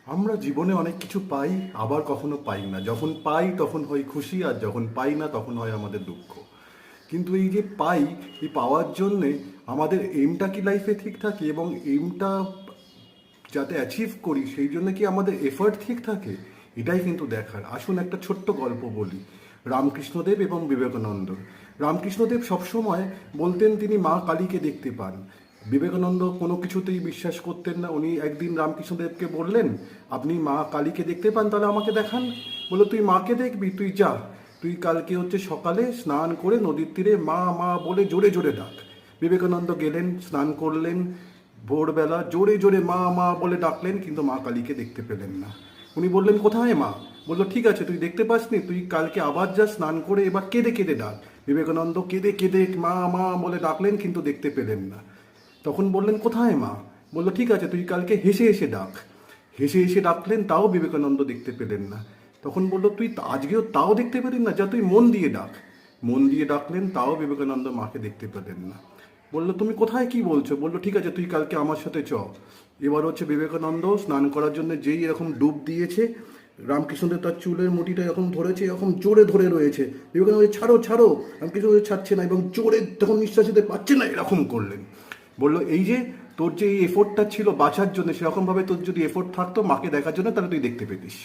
আমরা জীবনে অনেক কিছু পাই, আবার কখনো পাই না। যখন পাই তখন হই খুশি, আর যখন পাই না তখন হয় আমাদের দুঃখ। কিন্তু এই যে পাই, এই পাওয়ার জন্যে আমাদের এইমটা কি লাইফে ঠিক থাকে, এবং এইমটা যাতে অ্যাচিভ করি সেই জন্য কি আমাদের এফর্ট ঠিক থাকে, এটাই কিন্তু দেখার। আসুন একটা ছোট্ট গল্প বলি রামকৃষ্ণদেব এবং বিবেকানন্দ। রামকৃষ্ণদেব সবসময় বলতেন তিনি মা কালীকে দেখতে পান। বিবেকানন্দ কোনো কিছুতেই বিশ্বাস করতেন না। উনি একদিন রামকৃষ্ণদেবকে বললেন, আপনি মা কালীকে দেখতে পান, তাহলে আমাকে দেখান। বললো, তুই মাকে দেখবি, তুই যা, তুই কালকে হচ্ছে সকালে স্নান করে নদীর তীরে মা মা বলে জোরে জোরে ডাক। বিবেকানন্দ গেলেন, স্নান করলেন, ভোরবেলা জোরে জোরে মা মা বলে ডাকলেন, কিন্তু মা কালীকে দেখতে পেলেন না। উনি বললেন, কোথায় মা? বললো, ঠিক আছে, তুই দেখতে পাসনি, তুই কালকে আবার যা স্নান করে, এবার কেঁদে কেঁদে ডাক। বিবেকানন্দ কেঁদে কেঁদে মা মা বলে ডাকলেন, কিন্তু দেখতে পেলেন না। তখন বললেন, কোথায় মা? বললো, ঠিক আছে, তুই কালকে হেসে হেসে ডাক। হেসে হেসে ডাকলেন, তাও বিবেকানন্দ দেখতে পেলেন না। তখন বললো, তুই আজকেও তাও দেখতে পেলেন না, যা তুই মন দিয়ে ডাক। মন দিয়ে ডাকলেন, তাও বিবেকানন্দ মাকে দেখতে পেলেন না। বললো, তুমি কোথায়, কি বলছো? বললো, ঠিক আছে, তুই কালকে আমার সাথে চ। এবার হচ্ছে বিবেকানন্দ স্নান করার জন্য যেই এরকম ডুব দিয়েছে, রামকৃষ্ণদেব তার চুলের মুঠিটা এরকম ধরেছে, এরকম জোরে ধরে রয়েছে। বিবেকানন্দ বলছে, ছাড়ো ছাড়ো। রামকৃষ্ণ ছাড়ছে না, এবং জোরে তখন নিঃশ্বাস নিতে পারছে না, এরকম করলেন। বললো, এই যে তোর যে এই এফোর্টটা ছিল বাঁচার জন্য, সেরকমভাবে তোর যদি এফোর্ট থাকতো মাকে দেখার জন্য, তাহলে তুই দেখতে পেতিস।